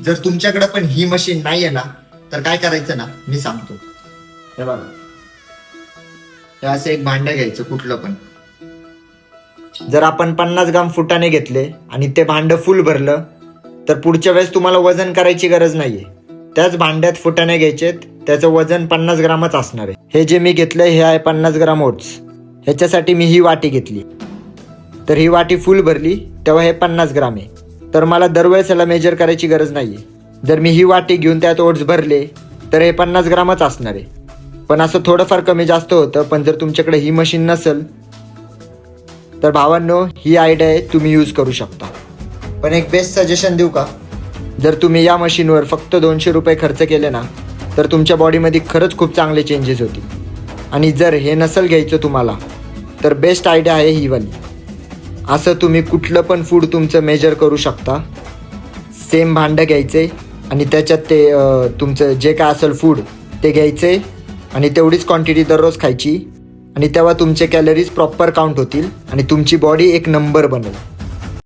जर तुमच्याकडे पण ही मशीन नाहीये ना तर काय करायचं ना मी सांगतो. हे बघा, हे असं एक भांडं घ्यायचं कुठलं पण. जर आपण 50 ग्राम फुटाणे घेतले आणि ते भांडं फुल भरलं तर पुढच्या वेळेस तुम्हाला वजन करायची गरज नाहीये. त्याच भांड्यात फुटाणे घ्यायचेत, त्याचं वजन 50 ग्रामच असणार आहे. हे जे मी घेतलंय हे आहे 50 ग्राम ओट्स. ह्याच्यासाठी मी ही वाटी घेतली. तर ही वाटी फुल भरली तेव्हा हे 50 ग्राम आहे. तर मला दरवेळेस याला मेजर करायची गरज नाहीये. जर मी ही वाटी घेऊन त्यात ओट्स भरले तर हे 50 ग्रामच असणार आहे. पण असं थोडंफार कमी जास्त होतं. पण जर तुमच्याकडे ही मशीन नसेल तर भावांनो ही आयडिया आहे, तुम्ही यूज करू शकता. पण एक बेस्ट सजेशन देऊ का? जर तुम्ही या मशीनवर फक्त 200 रुपये खर्च केले ना तर तुमच्या बॉडीमध्ये खरंच खूप चांगले चेंजेस होतील. आणि जर हे नसेल घ्यायचं तुम्हाला तर बेस्ट आयडिया आहे ही वाली. असं तुम्ही कुठलं पण फूड तुमचं मेजर करू शकता. सेम भांडं घ्यायचे आणि त्याच्यात ते तुमचं जे काय असेल फूड ते घ्यायचे आणि तेवढीच क्वांटिटी दररोज खायची. आणि तेव्हा तुमचे कॅलरीज प्रॉपर काउंट होतील आणि तुमची बॉडी एक नंबर बनेल.